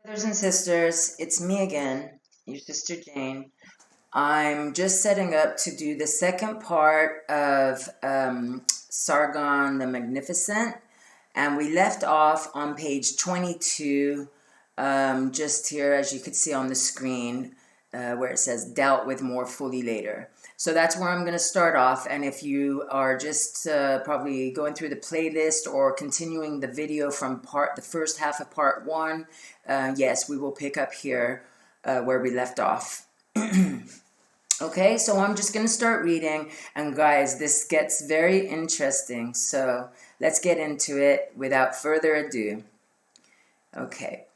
Brothers and sisters, it's me again, your sister Jane. I'm just setting up to do the second part of Sargon the Magnificent, and we left off on page 22, just here as you could see on the screen, where it says dealt with more fully later. So that's where I'm going to start off, and if you are just probably going through the playlist or continuing the video from the first half of part 1, yes, we will pick up here where we left off. Okay, so I'm just going to start reading, and guys, this gets very interesting, so let's get into it without further ado. Okay,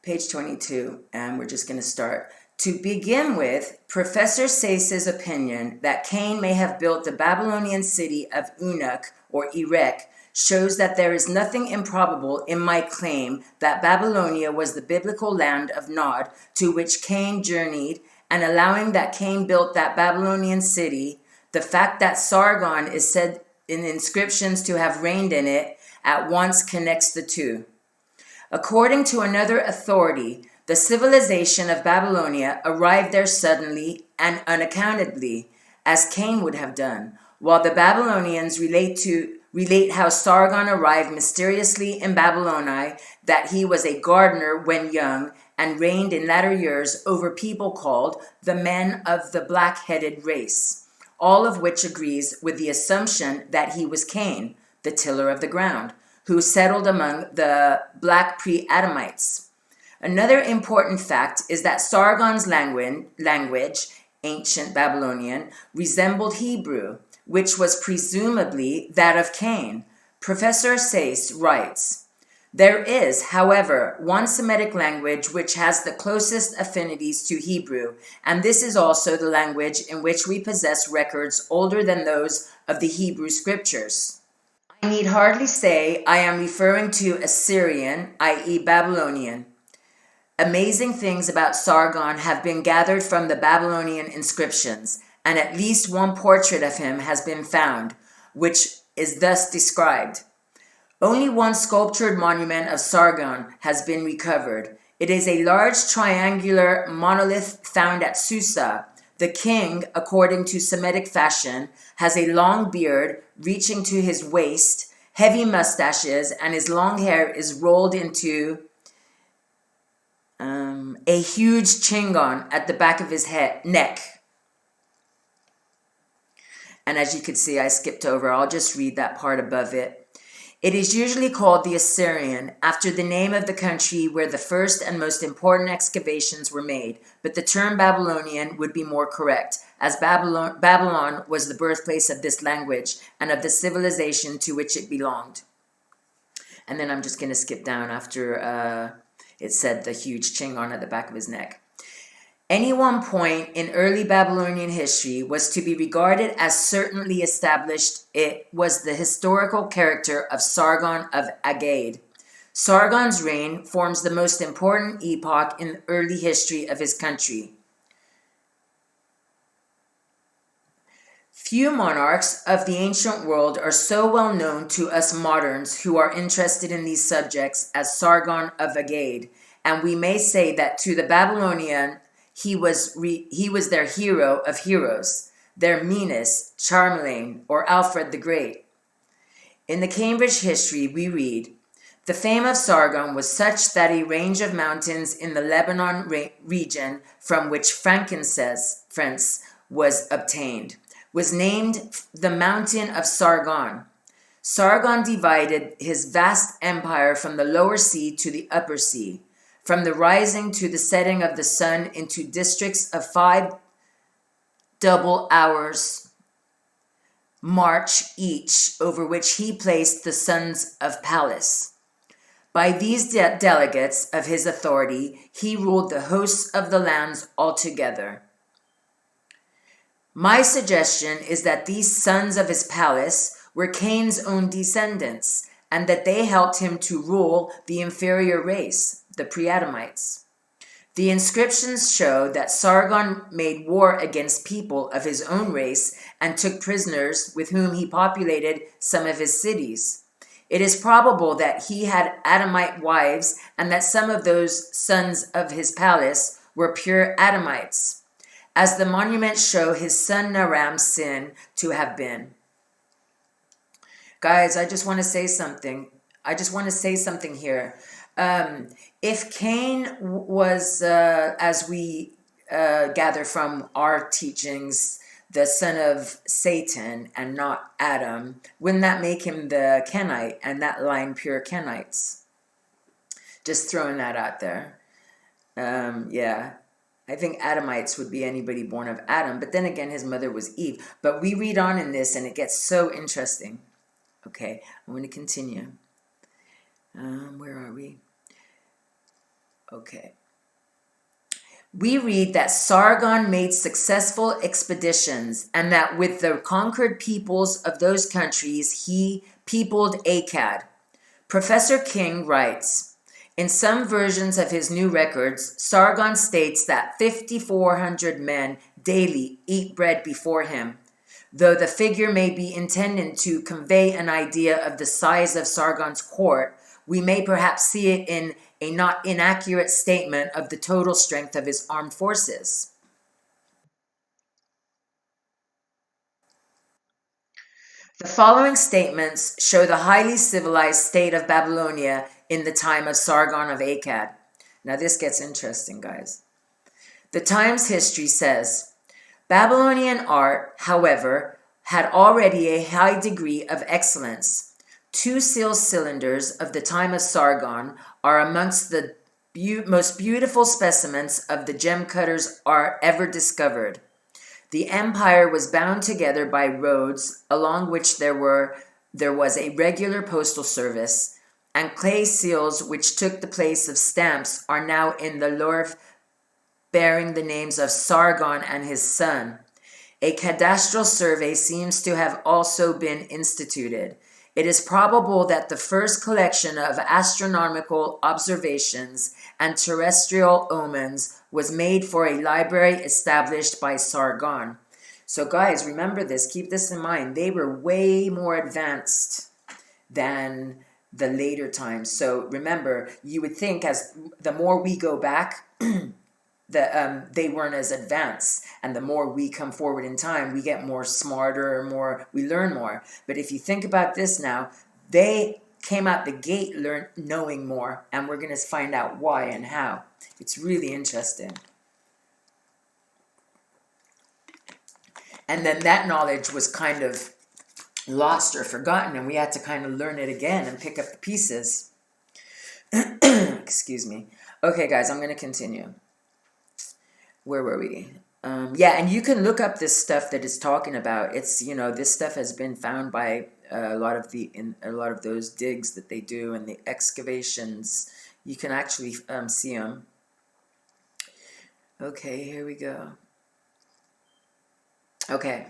page 22, and we're just going to start. To begin with, Professor Sayce's opinion that Cain may have built the Babylonian city of Unak, or Erech, shows that there is nothing improbable in my claim that Babylonia was the biblical land of Nod to which Cain journeyed, and allowing that Cain built that Babylonian city, the fact that Sargon is said in inscriptions to have reigned in it at once connects the two. According to another authority, the civilization of Babylonia arrived there suddenly and unaccountably, as Cain would have done, while the Babylonians relate how Sargon arrived mysteriously in Babylonia, that he was a gardener when young, and reigned in latter years over people called the men of the black-headed race, all of which agrees with the assumption that he was Cain, the tiller of the ground, who settled among the black pre-Adamites. Another important fact is that Sargon's language, ancient Babylonian, resembled Hebrew, which was presumably that of Cain. Professor Sayce writes, "There is, however, one Semitic language which has the closest affinities to Hebrew, and this is also the language in which we possess records older than those of the Hebrew scriptures. I need hardly say I am referring to Assyrian, i.e. Babylonian. Amazing things about Sargon have been gathered from the Babylonian inscriptions, and at least one portrait of him has been found, which is thus described. Only one sculptured monument of Sargon has been recovered. It is a large triangular monolith found at Susa. The king, according to Semitic fashion, has a long beard reaching to his waist, heavy mustaches, and his long hair is rolled into a huge chingon at the back of his neck." And as you can see, I skipped over. I'll just read that part above it. "It is usually called the Assyrian, after the name of the country where the first and most important excavations were made, but the term Babylonian would be more correct, as Babylon was the birthplace of this language and of the civilization to which it belonged." And then I'm just going to skip down after it said the huge chingon at the back of his neck. "Any one point in early Babylonian history was to be regarded as certainly established. It was the historical character of Sargon of Agade. Sargon's reign forms the most important epoch in the early history of his country. Few monarchs of the ancient world are so well known to us moderns who are interested in these subjects as Sargon of Agade, and we may say that to the Babylonian he was their hero of heroes, their Minos, Charlemagne, or Alfred the Great. In the Cambridge history we read, the fame of Sargon was such that a range of mountains in the Lebanon region from which frankincense was obtained was named the Mountain of Sargon. Sargon divided his vast empire from the lower sea to the upper sea, from the rising to the setting of the sun into districts of 5 double hours march each, over which he placed the sons of Pallas. By these delegates of his authority, he ruled the hosts of the lands altogether. My suggestion is that these sons of his palace were Cain's own descendants, and that they helped him to rule the inferior race, the pre-Adamites. The inscriptions show that Sargon made war against people of his own race and took prisoners with whom he populated some of his cities. It is probable that he had Adamite wives and that some of those sons of his palace were pure Adamites, as the monuments show his son Naram's sin to have been. Guys, I just want to say something. Here. If Cain was, as we gather from our teachings, the son of Satan and not Adam, wouldn't that make him the Kenite and that line pure Kenites? Just throwing that out there. Yeah. I think Adamites would be anybody born of Adam, but then again, his mother was Eve. But we read on in this and it gets so interesting. Okay, I'm going to continue. Where are we? Okay. We read that Sargon made successful expeditions and that with the conquered peoples of those countries, he peopled Akkad. Professor King writes, in some versions of his new records, Sargon states that 5,400 men daily eat bread before him. Though the figure may be intended to convey an idea of the size of Sargon's court, we may perhaps see it in a not inaccurate statement of the total strength of his armed forces. The following statements show the highly civilized state of Babylonia in the time of Sargon of Akkad. Now this gets interesting, guys. The Times history says, Babylonian art, however, had already a high degree of excellence. 2 seal cylinders of the time of Sargon are amongst the most beautiful specimens of the gem cutter's art ever discovered. The empire was bound together by roads along which there was a regular postal service, and clay seals which took the place of stamps are now in the Louvre bearing the names of Sargon and his son. A cadastral survey seems to have also been instituted. It is probable that the first collection of astronomical observations and terrestrial omens was made for a library established by Sargon. So guys, remember this, keep this in mind. They were way more advanced than the later times. So remember, you would think as the more we go back, they weren't as advanced, and the more we come forward in time, we get more smarter, we learn more. But if you think about this now, they came out the gate knowing more, and we're going to find out why and how. It's really interesting. And then that knowledge was kind of lost or forgotten, and we had to kind of learn it again and pick up the pieces. Excuse me. Okay, guys, I'm going to continue. Where were we? Yeah, and you can look up this stuff that it's talking about. It's, this stuff has been found by a lot of those digs that they do and the excavations. You can actually see them. Okay, here we go. Okay.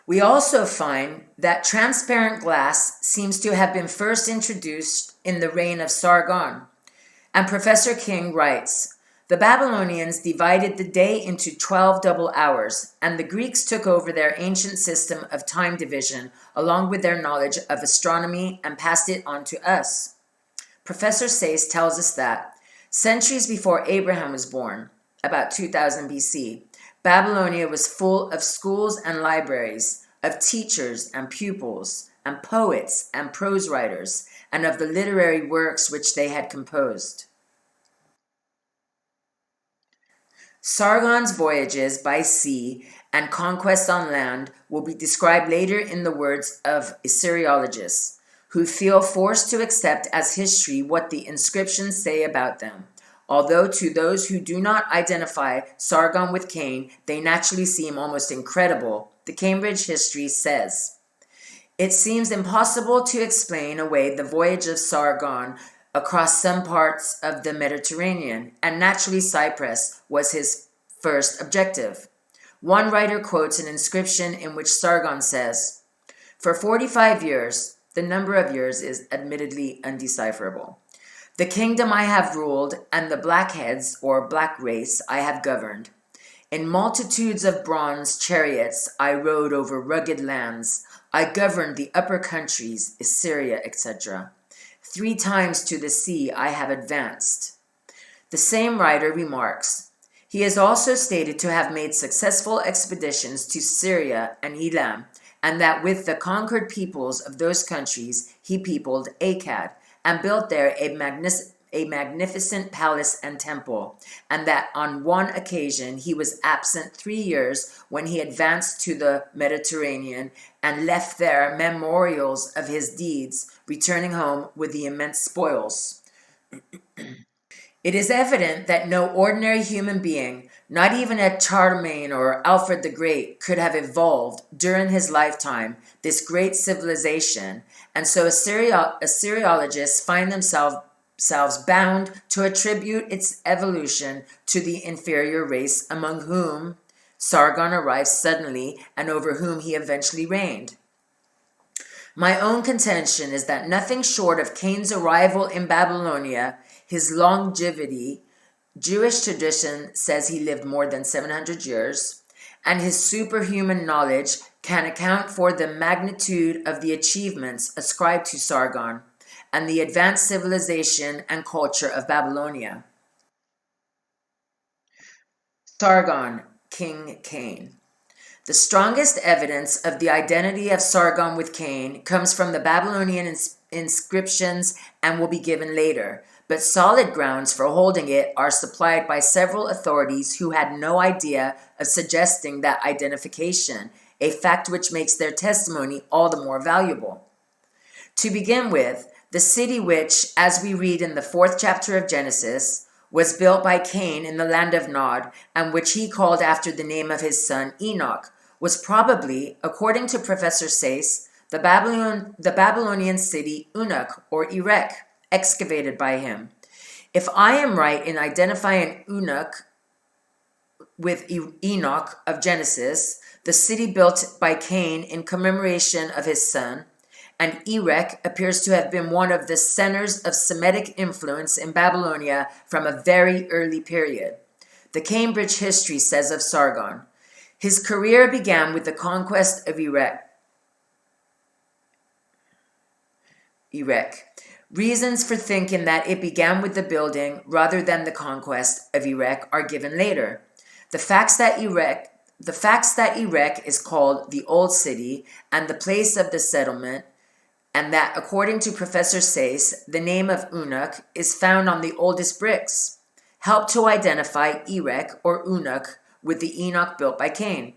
We also find that transparent glass seems to have been first introduced in the reign of Sargon. And Professor King writes, the Babylonians divided the day into 12 double hours, and the Greeks took over their ancient system of time division along with their knowledge of astronomy and passed it on to us. Professor Sayce tells us that, centuries before Abraham was born, about 2000 BC, Babylonia was full of schools and libraries, of teachers and pupils, and poets and prose writers, and of the literary works which they had composed. Sargon's voyages by sea and conquest on land will be described later in the words of Assyriologists, who feel forced to accept as history what the inscriptions say about them. Although to those who do not identify Sargon with Cain, they naturally seem almost incredible, the Cambridge History says, it seems impossible to explain away the voyage of Sargon across some parts of the Mediterranean, and naturally Cyprus was his first objective. One writer quotes an inscription in which Sargon says, for 45 years, the number of years is admittedly undecipherable, the kingdom I have ruled, and the blackheads, or black race, I have governed. In multitudes of bronze chariots I rode over rugged lands, I governed the upper countries, Assyria, etc. 3 times to the sea I have advanced. The same writer remarks, he is also stated to have made successful expeditions to Syria and Elam, and that with the conquered peoples of those countries he peopled Akkad, and built there a magnificent palace and temple, and that on one occasion he was absent 3 years when he advanced to the Mediterranean and left there memorials of his deeds, returning home with the immense spoils. It is evident that no ordinary human being, not even a Charlemagne or Alfred the Great, could have evolved during his lifetime this great civilization, and so Assyriologists find themselves bound to attribute its evolution to the inferior race among whom Sargon arrived suddenly and over whom he eventually reigned. My own contention is that nothing short of Cain's arrival in Babylonia, his longevity, Jewish tradition says he lived more than 700 years, and his superhuman knowledge can account for the magnitude of the achievements ascribed to Sargon and the advanced civilization and culture of Babylonia. Sargon, King Cain. The strongest evidence of the identity of Sargon with Cain comes from the Babylonian inscriptions and will be given later, but solid grounds for holding it are supplied by several authorities who had no idea of suggesting that identification, a fact which makes their testimony all the more valuable. To begin with, the city which, as we read in the 4th chapter of Genesis, was built by Cain in the land of Nod, and which he called after the name of his son Enoch, was probably, according to Professor Sayce, the Babylonian city Unak or Erech, excavated by him. If I am right in identifying Unak with Enoch of Genesis, the city built by Cain in commemoration of his son, and Erech appears to have been one of the centers of Semitic influence in Babylonia from a very early period. The Cambridge History says of Sargon, his career began with the conquest of Erech. Reasons for thinking that it began with the building rather than the conquest of Erech are given later. The facts that Erech is called the Old City and the place of the settlement, and that, according to Professor Sayce, the name of Unak is found on the oldest bricks, help to identify Erech or Unak with the Enoch built by Cain.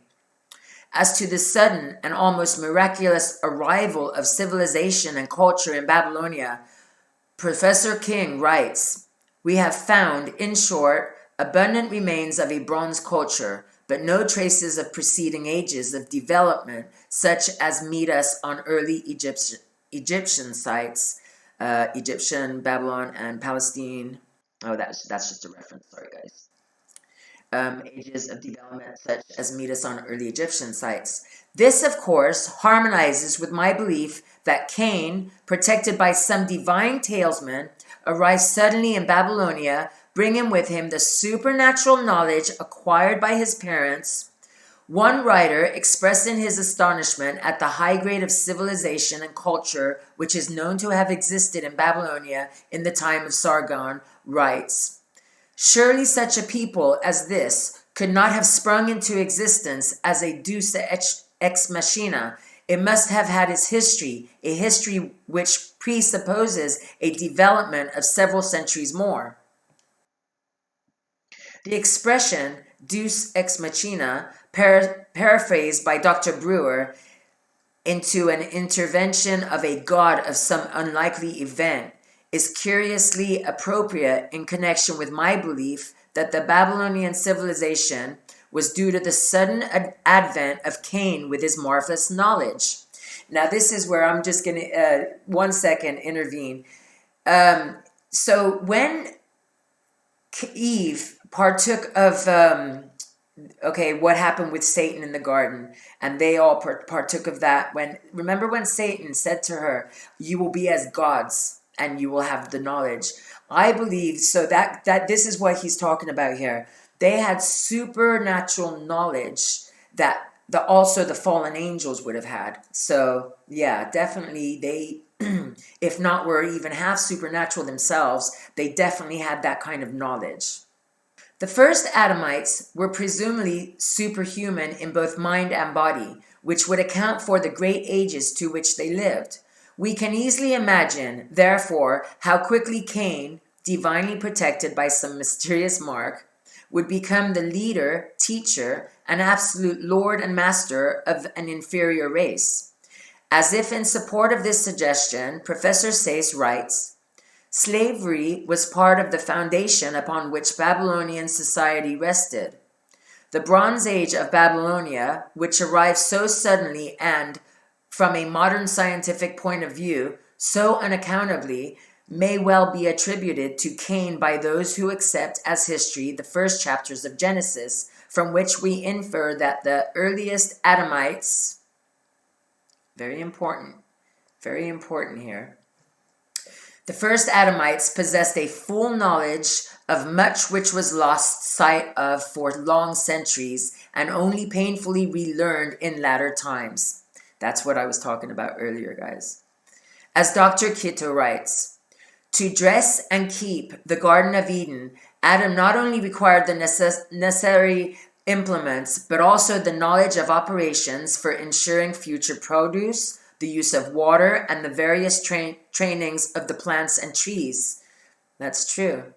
As to the sudden and almost miraculous arrival of civilization and culture in Babylonia, Professor King writes, we have found, in short, abundant remains of a bronze culture, but no traces of preceding ages of development such as meet us on early Egyptian sites, Egyptian, Babylon, and Palestine. Oh, that's just a reference. Sorry, guys. Ages of development such as meet us on early Egyptian sites. This, of course, harmonizes with my belief that Cain, protected by some divine talesman, arrived suddenly in Babylonia, bringing with him the supernatural knowledge acquired by his parents. One writer, expressing his astonishment at the high grade of civilization and culture which is known to have existed in Babylonia in the time of Sargon, writes, surely such a people as this could not have sprung into existence as a deus ex machina. It must have had its history, a history which presupposes a development of several centuries more. The expression deus ex machina, paraphrased by Dr. Brewer into an intervention of a god of some unlikely event, is curiously appropriate in connection with my belief that the Babylonian civilization was due to the sudden advent of Cain with his marvelous knowledge. Now, this is where I'm just going to, 1 second, intervene. So when Eve partook of, what happened with Satan in the garden, and they all partook of that. Remember when Satan said to her, you will be as gods, and you will have the knowledge. I believe so that this is what he's talking about here. They had supernatural knowledge that also the fallen angels would have had. So yeah, definitely they, if not were even half supernatural themselves, they definitely had that kind of knowledge. The first Adamites were presumably superhuman in both mind and body, which would account for the great ages to which they lived. We can easily imagine, therefore, how quickly Cain, divinely protected by some mysterious mark, would become the leader, teacher, and absolute lord and master of an inferior race. As if in support of this suggestion, Professor Sayce writes, slavery was part of the foundation upon which Babylonian society rested. The Bronze Age of Babylonia, which arrived so suddenly and, from a modern scientific point of view, so unaccountably, may well be attributed to Cain by those who accept as history the first chapters of Genesis, from which we infer that the earliest Adamites, very important here, the first Adamites possessed a full knowledge of much which was lost sight of for long centuries and only painfully relearned in latter times. That's what I was talking about earlier, guys. As Dr. Kitto writes, to dress and keep the Garden of Eden, Adam not only required the necessary implements, but also the knowledge of operations for ensuring future produce, the use of water, and the various trainings of the plants and trees. That's true.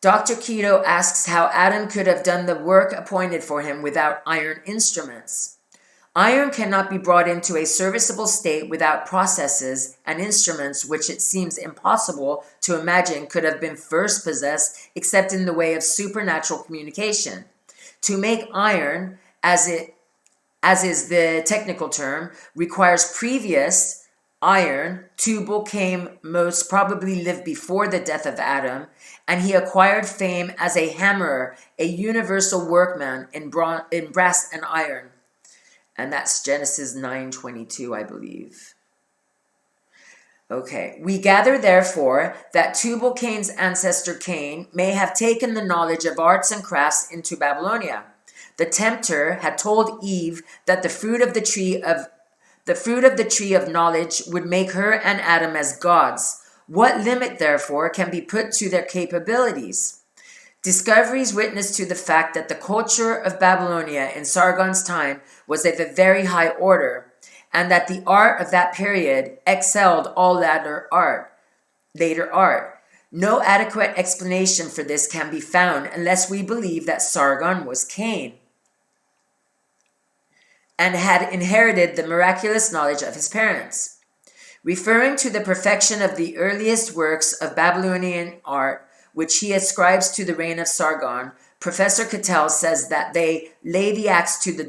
Dr. Keto asks how Adam could have done the work appointed for him without iron instruments. Iron cannot be brought into a serviceable state without processes and instruments which it seems impossible to imagine could have been first possessed except in the way of supernatural communication. To make iron, as is the technical term, requires previous iron. Tubal came most probably lived before the death of Adam, and he acquired fame as a hammerer, a universal workman in brass and iron. And that's Genesis 9:22, I believe. Okay, we gather therefore that Tubal-Cain's ancestor Cain may have taken the knowledge of arts and crafts into Babylonia. The tempter had told Eve that the fruit of the tree of knowledge would make her and Adam as gods. What limit, therefore, can be put to their capabilities? Discoveries witness to the fact that the culture of Babylonia in Sargon's time was of a very high order, and that the art of that period excelled all later art. No adequate explanation for this can be found unless we believe that Sargon was Cain and had inherited the miraculous knowledge of his parents. Referring to the perfection of the earliest works of Babylonian art, which he ascribes to the reign of Sargon, Professor Cattell says that they lay the axe to the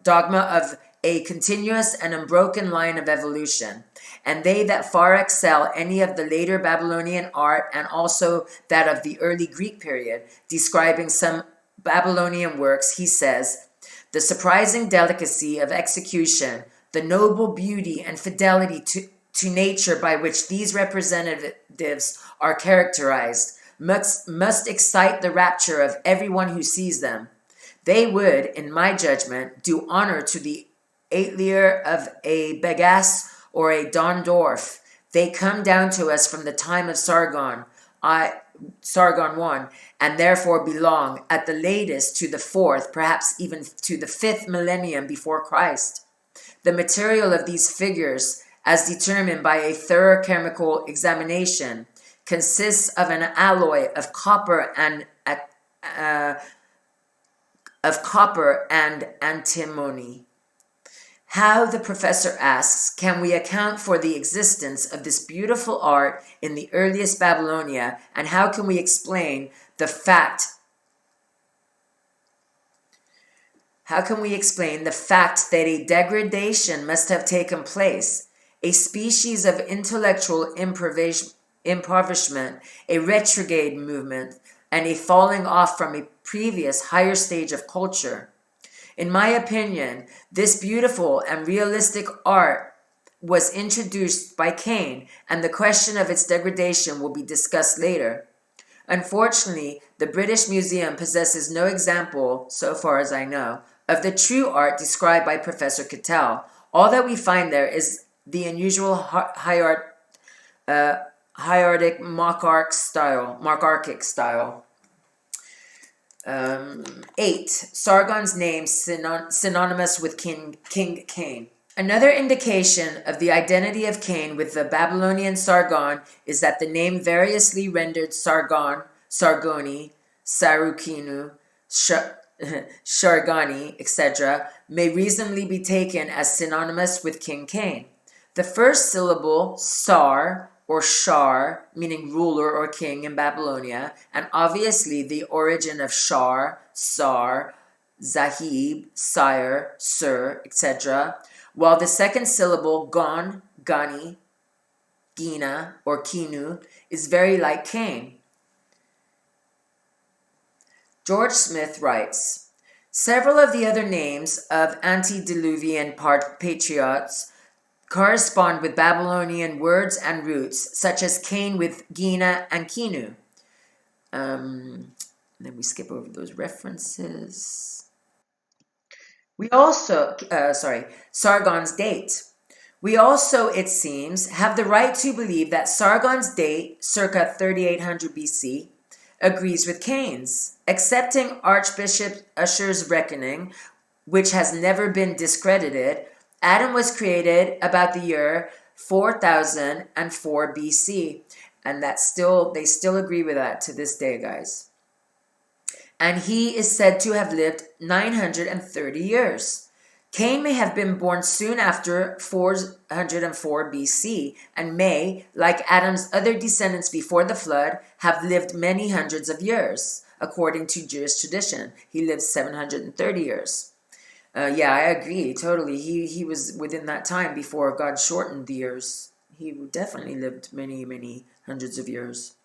dogma of a continuous and unbroken line of evolution, and they that far excel any of the later Babylonian art and also that of the early Greek period. Describing some Babylonian works, he says, the surprising delicacy of execution, the noble beauty and fidelity to nature by which these representatives are characterized must excite the rapture of everyone who sees them. They would, in my judgment, do honor to the atelier of a Begas or a Dondorf. They come down to us from the time of Sargon I, and therefore belong at the latest to the 4th, perhaps even to the 5th millennium before Christ. The material of these figures, as determined by a thorough chemical examination, consists of an alloy of copper and antimony. How, the professor asks, can we account for the existence of this beautiful art in the earliest Babylonia, and how can we explain the fact that a degradation must have taken place, a species of intellectual impoverishment, a retrograde movement, and a falling off from a previous higher stage of culture? In my opinion, this beautiful and realistic art was introduced by Cain, and the question of its degradation will be discussed later. Unfortunately, the British Museum possesses no example, so far as I know, of the true art described by Professor Cattell. All that we find there is the unusual hieratic monarchic style. 8. Sargon's name synonymous with King Cain. Another indication of the identity of Cain with the Babylonian Sargon is that the name variously rendered Sargon, Sargoni, Sarukinu, Shargani, etc., may reasonably be taken as synonymous with King Cain. The first syllable, Sar, or Shar, meaning ruler or king in Babylonia, and obviously the origin of Shar, Sar, Zahib, sire, sir, etc., while the second syllable, Gon, Gani, Gina, or Kinu, is very like Cain. George Smith writes, several of the other names of antediluvian patriots correspond with Babylonian words and roots, such as Cain with Gina and Kinu. Then we skip over those references. We also, Sargon's date. We also, it seems, have the right to believe that Sargon's date, circa 3800 BC, agrees with Cain's. Accepting Archbishop Usher's reckoning, which has never been discredited, Adam was created about the year 4004 BC, and they still agree with that to this day, guys. And he is said to have lived 930 years. Cain may have been born soon after 404 BC and may, like Adam's other descendants before the flood, have lived many hundreds of years. According to Jewish tradition, he lived 730 years. Yeah, I agree, totally. He was within that time before God shortened the years. He definitely lived many, many hundreds of years.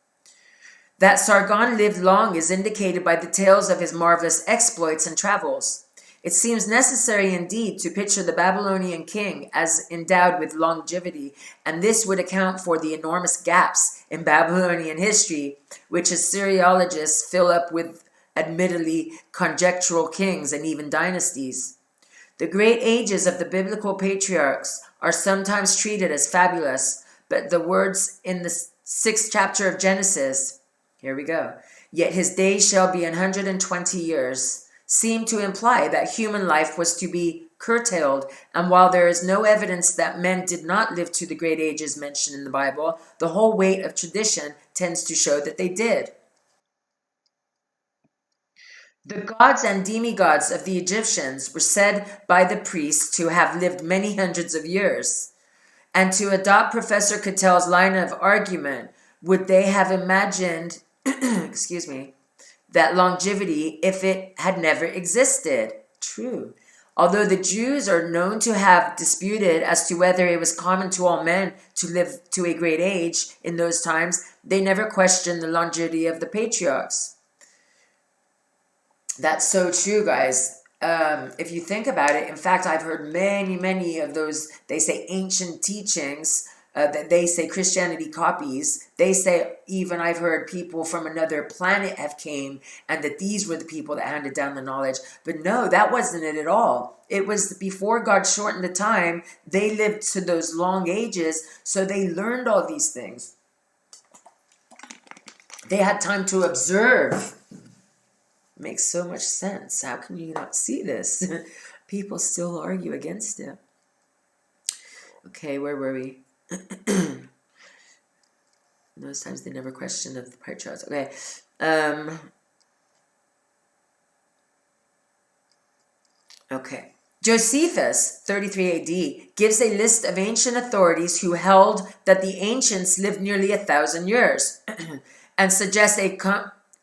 That Sargon lived long is indicated by the tales of his marvelous exploits and travels. It seems necessary indeed to picture the Babylonian king as endowed with longevity, and this would account for the enormous gaps in Babylonian history, which Assyriologists fill up with admittedly conjectural kings and even dynasties. The great ages of the biblical patriarchs are sometimes treated as fabulous, but the words in the 6th chapter of Genesis, here we go, yet his days shall be 120 years, seem to imply that human life was to be curtailed, and while there is no evidence that men did not live to the great ages mentioned in the Bible, the whole weight of tradition tends to show that they did. The gods and demigods of the Egyptians were said by the priests to have lived many hundreds of years. And to adopt Professor Cattell's line of argument, would they have imagined, that longevity if it had never existed? True. Although the Jews are known to have disputed as to whether it was common to all men to live to a great age in those times, they never questioned the longevity of the patriarchs. That's so true, guys. If you think about it, in fact, I've heard many of those, they say, ancient teachings that they say Christianity copies. They say, even I've heard people from another planet have came, and that these were the people that handed down the knowledge. But no, that wasn't it at all. It was before God shortened the time, they lived to those long ages, so they learned all these things. They had time to observe. Makes so much sense. How can you not see this? People still argue against it. Okay, where were we? Those times they never questioned of the patriarchs. Okay. Okay. Josephus, 33 AD, gives a list of ancient authorities who held that the ancients lived nearly 1,000 years and suggests a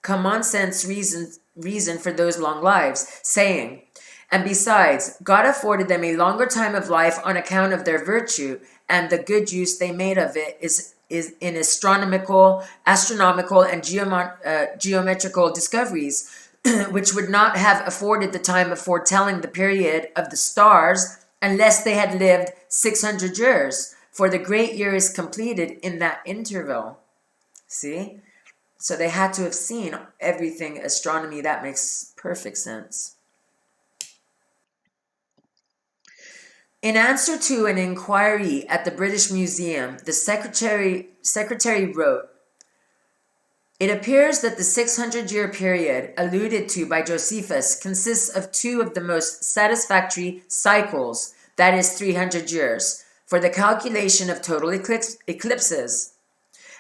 common sense reason for those long lives, saying, and besides, God afforded them a longer time of life on account of their virtue, and the good use they made of it is in astronomical and geometrical discoveries, which would not have afforded the time of foretelling the period of the stars unless they had lived 600 years, for the great year is completed in that interval. See? So they had to have seen everything astronomy. That makes perfect sense. In answer to an inquiry at the British Museum, the secretary wrote, "It appears that the 600-year period alluded to by Josephus consists of two of the most satisfactory cycles, that is 300 years, for the calculation of total eclipses.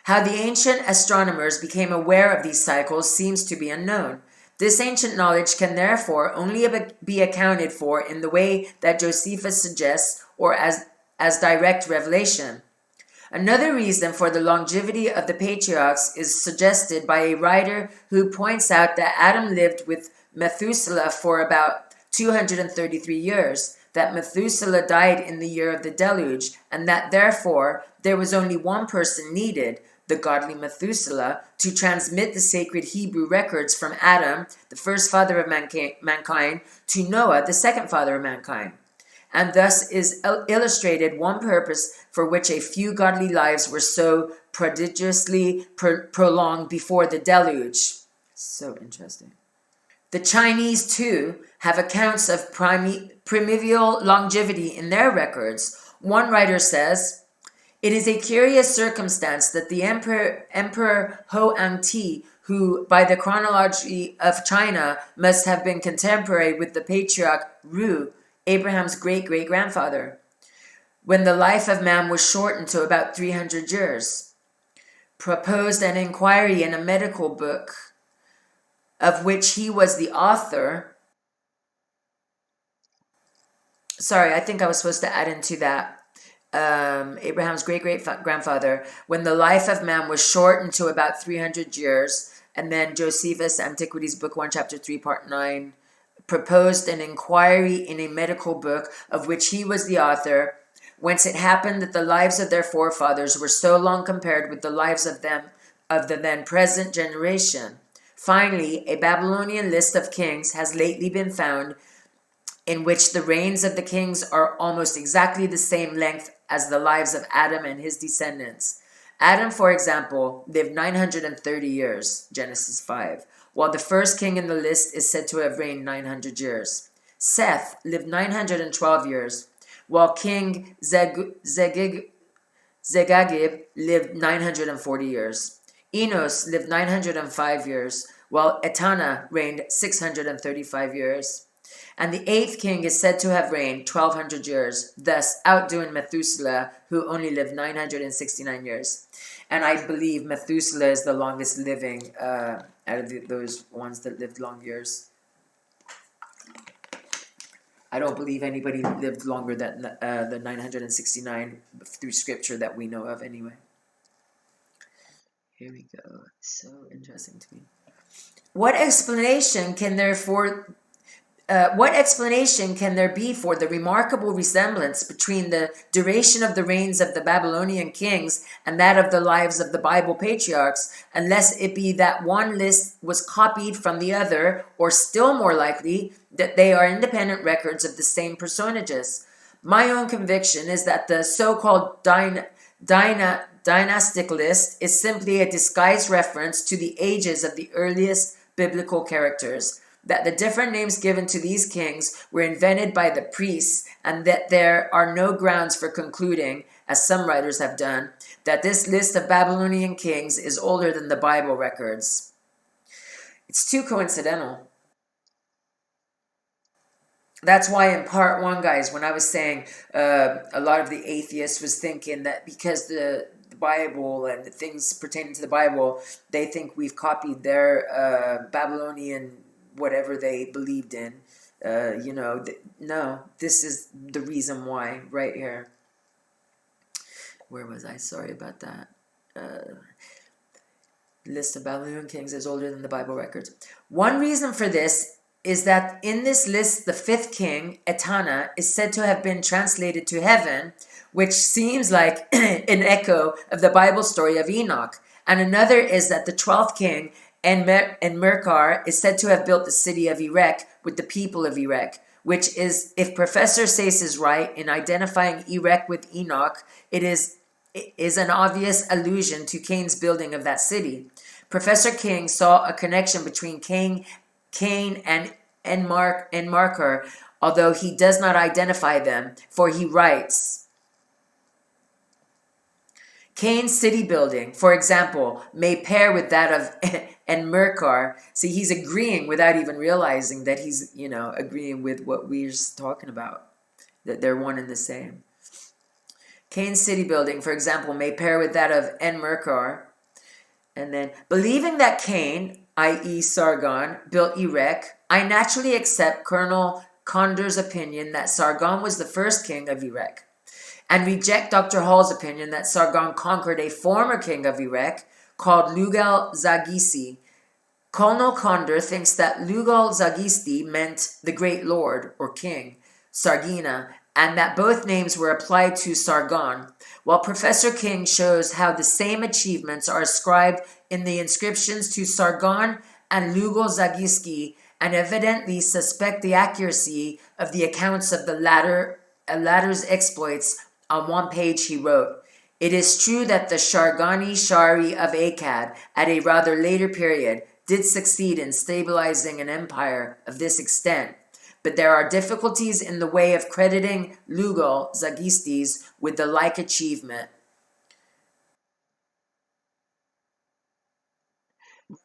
How the ancient astronomers became aware of these cycles seems to be unknown. This ancient knowledge can therefore only be accounted for in the way that Josephus suggests, or as direct revelation. Another reason for the longevity of the patriarchs is suggested by a writer who points out that Adam lived with Methuselah for about 233 years, that Methuselah died in the year of the deluge, and that therefore there was only one person needed, the godly Methuselah, to transmit the sacred Hebrew records from Adam, the first father of mankind, to Noah, the second father of mankind. And thus is illustrated one purpose for which a few godly lives were so prodigiously prolonged before the deluge." So interesting. The Chinese, too, have accounts of primeval longevity in their records. One writer says, "It is a curious circumstance that the Emperor Ho-Ang-Ti, who by the chronology of China must have been contemporary with the patriarch Ru, Abraham's great-great-grandfather, when the life of man was shortened to about 300 years, proposed an inquiry in a medical book of which he was the author." Sorry, I think I was supposed to add into that. Abraham's great-great-grandfather, when the life of man was shortened to about 300 years, and then Josephus, Antiquities, Book 1, Chapter 3, Part 9, proposed an inquiry in a medical book of which he was the author, whence it happened that the lives of their forefathers were so long compared with the lives of the then present generation. Finally, a Babylonian list of kings has lately been found in which the reigns of the kings are almost exactly the same length as the lives of Adam and his descendants. Adam, for example, lived 930 years, Genesis 5, while the first king in the list is said to have reigned 900 years. Seth lived 912 years, while King Zegagib lived 940 years. Enos lived 905 years, while Etana reigned 635 years. And the eighth king is said to have reigned 1200 years, thus outdoing Methuselah, who only lived 969 years. And I believe Methuselah is the longest living out of those ones that lived long years. I don't believe anybody lived longer than the 969 through scripture that we know of anyway. Here we go. It's so interesting to me. What explanation can there be for the remarkable resemblance between the duration of the reigns of the Babylonian kings and that of the lives of the Bible patriarchs, unless it be that one list was copied from the other, or still more likely, that they are independent records of the same personages? My own conviction is that the so-called dynastic list is simply a disguised reference to the ages of the earliest biblical characters, that the different names given to these kings were invented by the priests, and that there are no grounds for concluding, as some writers have done, that this list of Babylonian kings is older than the Bible records. It's too coincidental. That's why in part one, guys, when I was saying a lot of the atheists was thinking that because the Bible and the things pertaining to the Bible, they think we've copied their Babylonian whatever they believed in. No, this is the reason why right here. Where was I? Sorry about that. List of Babylonian kings is older than the Bible records. One reason for this is that in this list, the fifth king, Etana, is said to have been translated to heaven, which seems like an echo of the Bible story of Enoch. And another is that the 12th king, Enmerkar, is said to have built the city of Erech with the people of Erech, which is, if Professor Sayce is right in identifying Erech with Enoch, it is an obvious allusion to Cain's building of that city. Professor King saw a connection between Cain and and marker, although he does not identify them, for he writes, Cain's city building, for example, may pair with that of Enmerkar. See, he's agreeing without even realizing that he's, agreeing with what we're just talking about, that they're one and the same. Cain's city building, for example, may pair with that of Enmerkar. And then, believing that Cain, i.e. Sargon, built Erech, I naturally accept Colonel Condor's opinion that Sargon was the first king of Erech, and reject Dr. Hall's opinion that Sargon conquered a former king of Erech called Lugal-Zaggisi. Colonel Condor thinks that Lugal-Zaggisi meant the great lord or king, Sargina, and that both names were applied to Sargon, while Professor King shows how the same achievements are ascribed in the inscriptions to Sargon and Lugal-Zaggisi, and evidently suspect the accuracy of the accounts of the latter's exploits. On one page he wrote, "It is true that the Shargani Shari of Akkad, at a rather later period, did succeed in stabilizing an empire of this extent, but there are difficulties in the way of crediting Lugal-Zaggisi with the like achievement."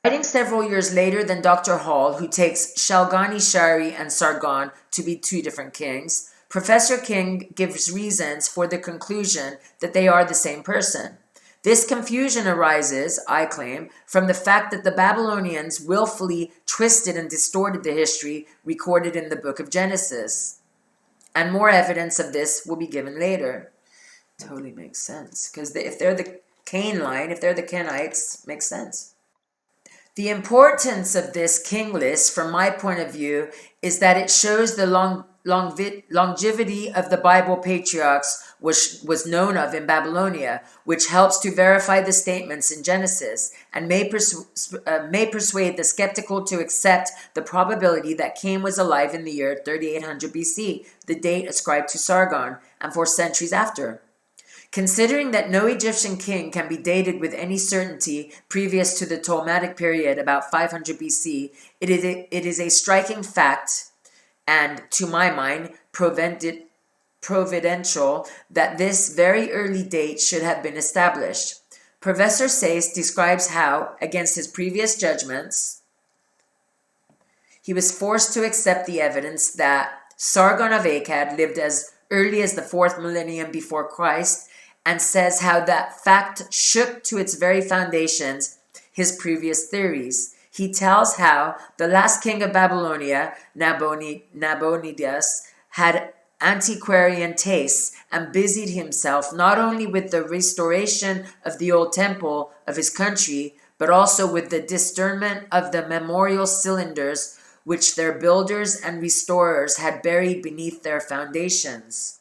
Writing several years later than Dr. Hall, who takes Shalgani Shari and Sargon to be two different kings, Professor King gives reasons for the conclusion that they are the same person. This confusion arises, I claim, from the fact that the Babylonians willfully twisted and distorted the history recorded in the book of Genesis. And more evidence of this will be given later. Totally makes sense. Because if they're the Cain line, if they're the Kenites, makes sense. The importance of this king list, from my point of view, is that it shows the longevity of the Bible patriarchs was known of in Babylonia, which helps to verify the statements in Genesis, and may persuade the skeptical to accept the probability that Cain was alive in the year 3800 BC, the date ascribed to Sargon, and for centuries after. Considering that no Egyptian king can be dated with any certainty previous to the Ptolemaic period about 500 BC, it is a striking fact, and to my mind, providential, that this very early date should have been established. Professor Sayce describes how, against his previous judgments, he was forced to accept the evidence that Sargon of Akkad lived as early as the 4th millennium before Christ, and says how that fact shook to its very foundations his previous theories. He tells how the last king of Babylonia, Nabonidus, had antiquarian tastes and busied himself not only with the restoration of the old temple of his country, but also with the discernment of the memorial cylinders which their builders and restorers had buried beneath their foundations.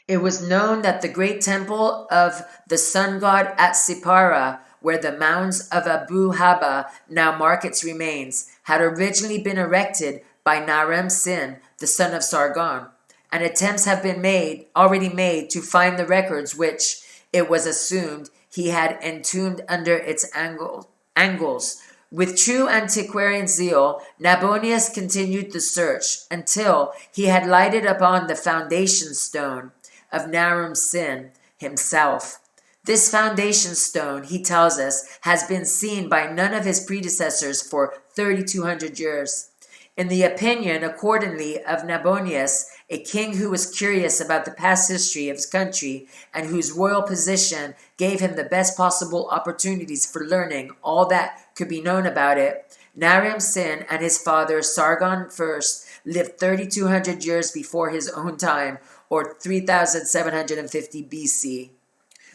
It was known that the great temple of the sun god at Sippara, where the mounds of Abu Haba now mark its remains, had originally been erected by Naram Sin, the son of Sargon, and attempts have been already made to find the records which, it was assumed, he had entombed under its angles. With true antiquarian zeal, Nabonius continued the search until he had lighted upon the foundation stone of Naram Sin himself. This foundation stone, he tells us, has been seen by none of his predecessors for 3,200 years. In the opinion, accordingly, of Nabonius, a king who was curious about the past history of his country and whose royal position gave him the best possible opportunities for learning all that could be known about it, Naram Sin and his father Sargon I lived 3,200 years before his own time, or 3,750 BC.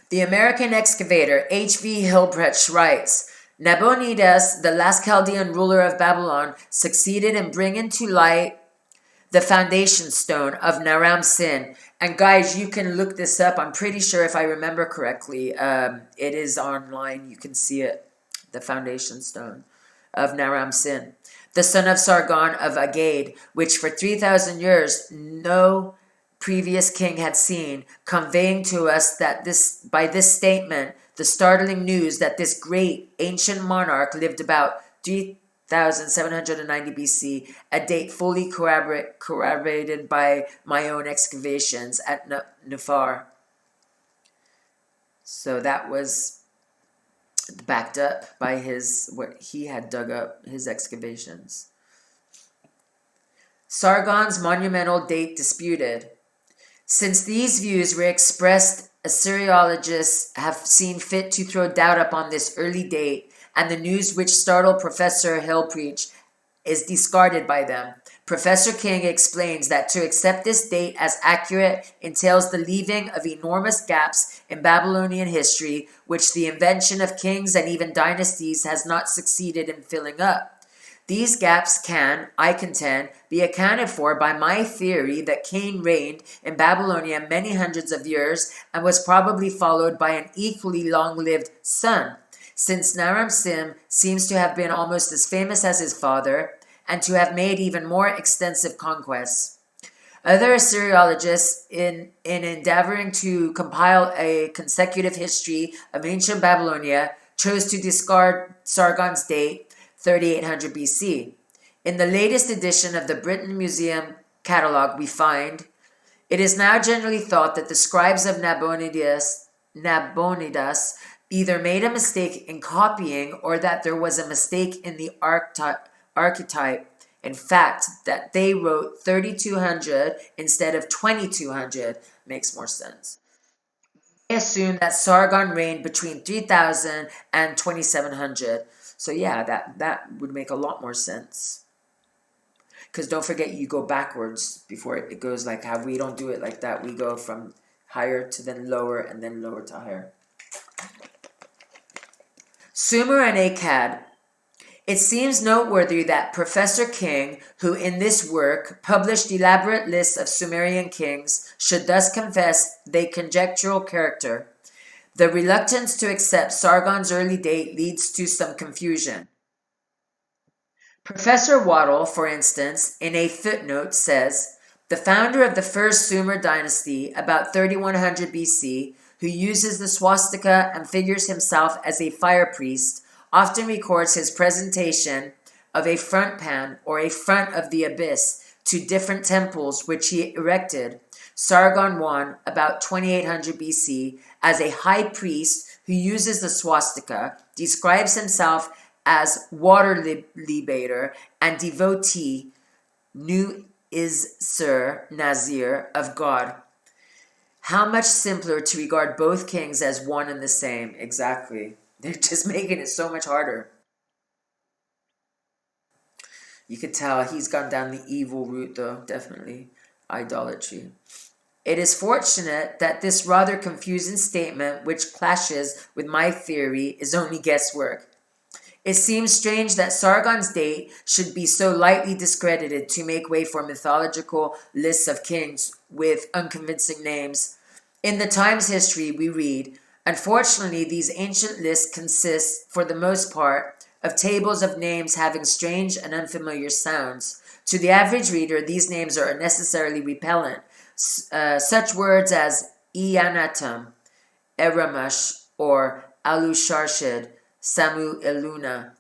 The American excavator H.V. Hilbrecht writes, Nabonidus, the last Chaldean ruler of Babylon, succeeded in bringing to light the foundation stone of Naram Sin. And guys, you can look this up. I'm pretty sure, if I remember correctly, it is online. You can see it, the foundation stone of Naram Sin, the son of Sargon of Agade, which for 3,000 years no previous king had seen, conveying to us that by this statement the startling news that this great ancient monarch lived about 3790 BC, a date fully corroborated by my own excavations at Nufar. So that was backed up by what he had dug up, his excavations. Sargon's monumental date disputed. Since these views were expressed, Assyriologists have seen fit to throw doubt upon this early date, and the news which startled Professor Hillpreach is discarded by them. Professor King explains that to accept this date as accurate entails the leaving of enormous gaps in Babylonian history, which the invention of kings and even dynasties has not succeeded in filling up. These gaps can, I contend, be accounted for by my theory that Cain reigned in Babylonia many hundreds of years and was probably followed by an equally long-lived son, since Naram-Sin seems to have been almost as famous as his father and to have made even more extensive conquests. Other Assyriologists, in endeavoring to compile a consecutive history of ancient Babylonia, chose to discard Sargon's date, 3800 BC. In the latest edition of the British Museum catalog, we find, it is now generally thought that the scribes of Nabonidus either made a mistake in copying or that there was a mistake in the archetype. In fact, that they wrote 3200 instead of 2200 makes more sense. They assume that Sargon reigned between 3000 and 2700. So yeah, that would make a lot more sense. Because don't forget, you go backwards before it goes like how we don't do it like that. We go from higher to then lower and then lower to higher. Sumer and Akkad. It seems noteworthy that Professor King, who in this work published elaborate lists of Sumerian kings, should thus confess their conjectural character. The reluctance to accept Sargon's early date leads to some confusion. Professor Waddell, for instance, in a footnote says, the founder of the first Sumer dynasty, about 3100 BC, who uses the swastika and figures himself as a fire priest, often records his presentation of a front pan or a front of the abyss to different temples which he erected. Sargon I, about 2800 BC, as a high priest who uses the swastika, describes himself as water libator and devotee, Nu is Sir Nazir of God. How much simpler to regard both kings as one and the same. Exactly. They're just making it so much harder. You could tell he's gone down the evil route, though, definitely. Idolatry. It is fortunate that this rather confusing statement, which clashes with my theory, is only guesswork. It seems strange that Sargon's date should be so lightly discredited to make way for mythological lists of kings with unconvincing names. In the Times history, we read, unfortunately, these ancient lists consist, for the most part, of tables of names having strange and unfamiliar sounds. To the average reader, these names are unnecessarily repellent. Such words as Eanatum, Eramash, or Alusharshid, Samu Eluna,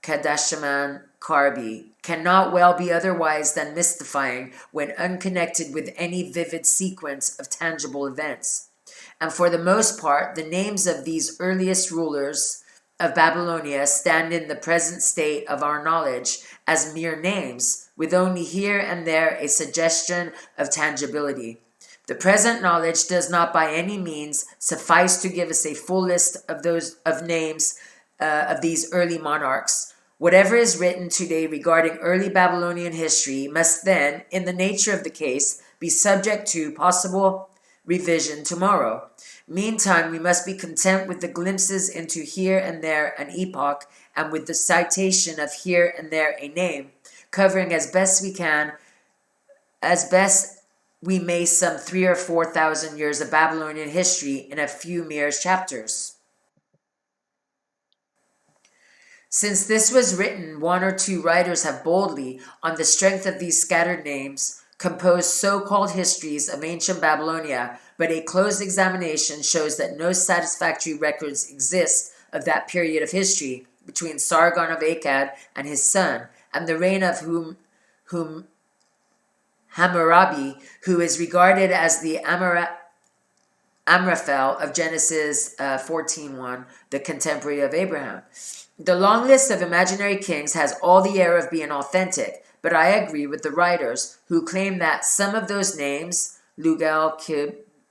Kadashaman Karbi cannot well be otherwise than mystifying when unconnected with any vivid sequence of tangible events. And for the most part, the names of these earliest rulers of Babylonia stand in the present state of our knowledge as mere names, with only here and there a suggestion of tangibility. The present knowledge does not by any means suffice to give us a full list of names of these early monarchs. Whatever is written today regarding early Babylonian history must then, in the nature of the case, be subject to possible revision tomorrow. Meantime, we must be content with the glimpses into here and there an epoch, and with the citation of here and there a name, covering as best we may some 3,000 or 4,000 years of Babylonian history in a few mere chapters. Since this was written, one or two writers have boldly, on the strength of these scattered names, composed so-called histories of ancient Babylonia, but a close examination shows that no satisfactory records exist of that period of history. between Sargon of Akkad and his son, and the reign of whom Hammurabi, who is regarded as the Amraphel of Genesis 14:1, the contemporary of Abraham. The long list of imaginary kings has all the air of being authentic, but I agree with the writers who claim that some of those names, Lugal,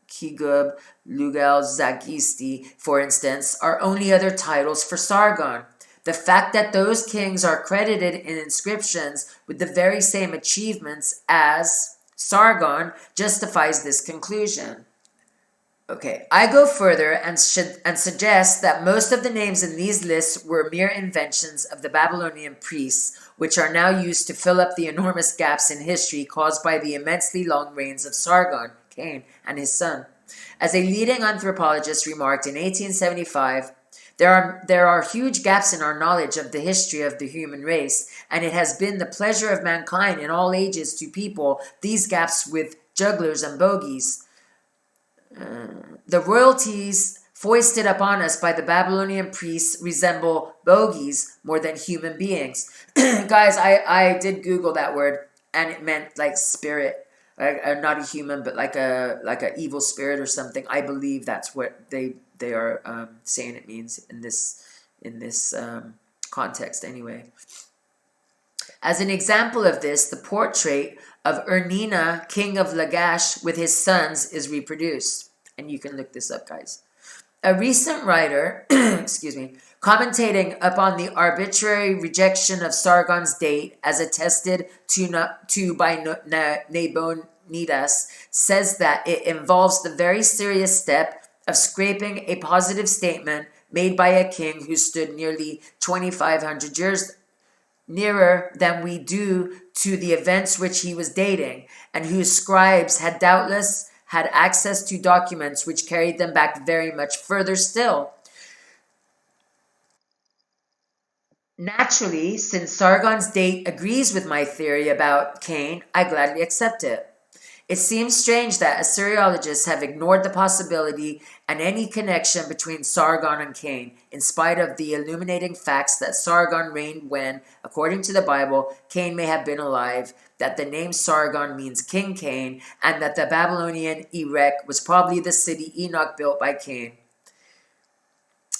Kigub, Lugal, Zagisti, for instance, are only other titles for Sargon. The fact that those kings are credited in inscriptions with the very same achievements as Sargon justifies this conclusion. Okay, I go further and suggest that most of the names in these lists were mere inventions of the Babylonian priests, which are now used to fill up the enormous gaps in history caused by the immensely long reigns of Sargon, Cain, and his son. As a leading anthropologist remarked in 1875, there are huge gaps in our knowledge of the history of the human race, and it has been the pleasure of mankind in all ages to people these gaps with jugglers and bogies. The royalties foisted upon us by the Babylonian priests resemble bogies more than human beings. Guys, I did Google that word, and it meant like spirit, not a human, but like a evil spirit or something. I believe that's what they are saying it means in this context. Anyway, as an example of this, the portrait of Urnina, king of Lagash, with his sons is reproduced. And you can look this up, guys. A recent writer, commentating upon the arbitrary rejection of Sargon's date as attested to by Nabonidus, says that it involves the very serious step of scraping a positive statement made by a king who stood nearly 2,500 years nearer than we do to the events which he was dating, and whose scribes had doubtless had access to documents which carried them back very much further still. Naturally, since Sargon's date agrees with my theory about Cain, I gladly accept it. It seems strange that Assyriologists have ignored the possibility and any connection between Sargon and Cain, in spite of the illuminating facts that Sargon reigned when, according to the Bible, Cain may have been alive, that the name Sargon means King Cain, and that the Babylonian Erech was probably the city Enoch built by Cain.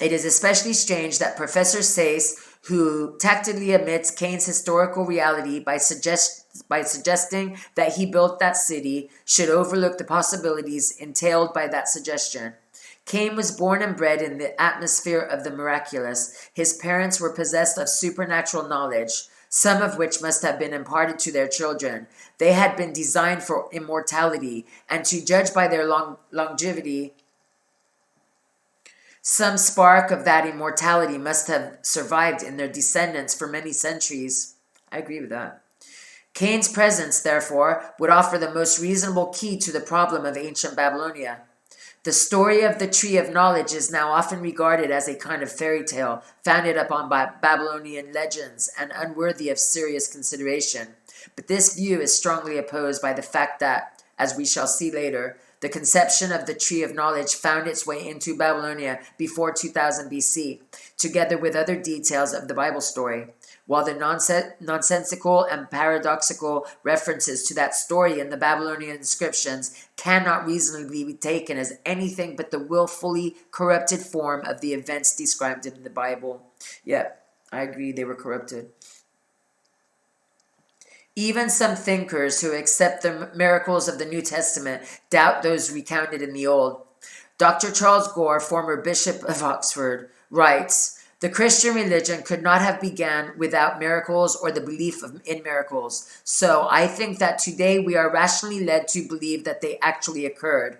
It is especially strange that Professor Sayce, who tacitly omits Cain's historical reality by suggesting that he built that city, should overlook the possibilities entailed by that suggestion. Cain was born and bred in the atmosphere of the miraculous. His parents were possessed of supernatural knowledge, some of which must have been imparted to their children. They had been designed for immortality, and to judge by their longevity, some spark of that immortality must have survived in their descendants for many centuries. I agree with that. Cain's presence, therefore, would offer the most reasonable key to the problem of ancient Babylonia. The story of the Tree of Knowledge is now often regarded as a kind of fairy tale, founded upon Babylonian legends and unworthy of serious consideration. But this view is strongly opposed by the fact that, as we shall see later, the conception of the Tree of Knowledge found its way into Babylonia before 2000 BC, together with other details of the Bible story. While the nonsensical and paradoxical references to that story in the Babylonian inscriptions cannot reasonably be taken as anything but the willfully corrupted form of the events described in the Bible. Yeah, I agree, they were corrupted. Even some thinkers who accept the miracles of the New Testament doubt those recounted in the Old. Dr. Charles Gore, former Bishop of Oxford, writes, "The Christian religion could not have begun without miracles or the belief in miracles. So I think that today we are rationally led to believe that they actually occurred,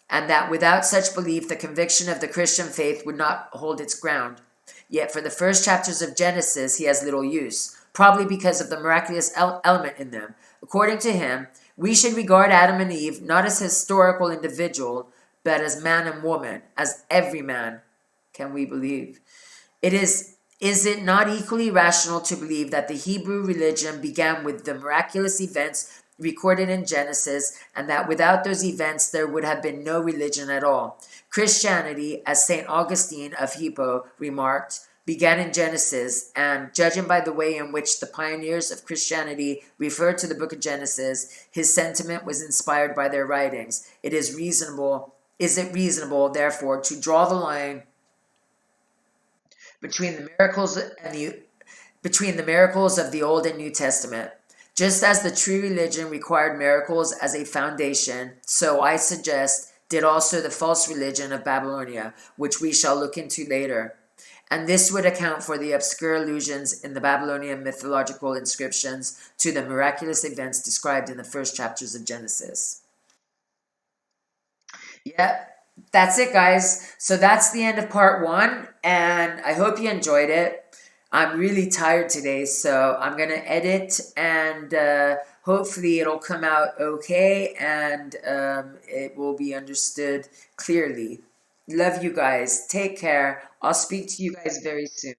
and that without such belief, the conviction of the Christian faith would not hold its ground. Yet for the first chapters of Genesis, he has little use, probably because of the miraculous element in them. According to him, we should regard Adam and Eve not as historical individual, but as man and woman, as every man. Can we believe? Is it not equally rational to believe that the Hebrew religion began with the miraculous events recorded in Genesis, and that without those events there would have been no religion at all? Christianity, as St. Augustine of Hippo remarked, began in Genesis, and judging by the way in which the pioneers of Christianity referred to the book of Genesis, his sentiment was inspired by their writings. Is it reasonable, therefore, to draw the line between the miracles and between the miracles of the Old and New Testament? Just as the true religion required miracles as a foundation, so I suggest did also the false religion of Babylonia, which we shall look into later. And this would account for the obscure allusions in the Babylonian mythological inscriptions to the miraculous events described in the first chapters of Genesis. Yep, that's it, guys. So that's the end of part one, and I hope you enjoyed it. I'm really tired today, so I'm going to edit, and hopefully it'll come out okay, and it will be understood clearly. Love you guys. Take care. I'll speak to you guys very soon.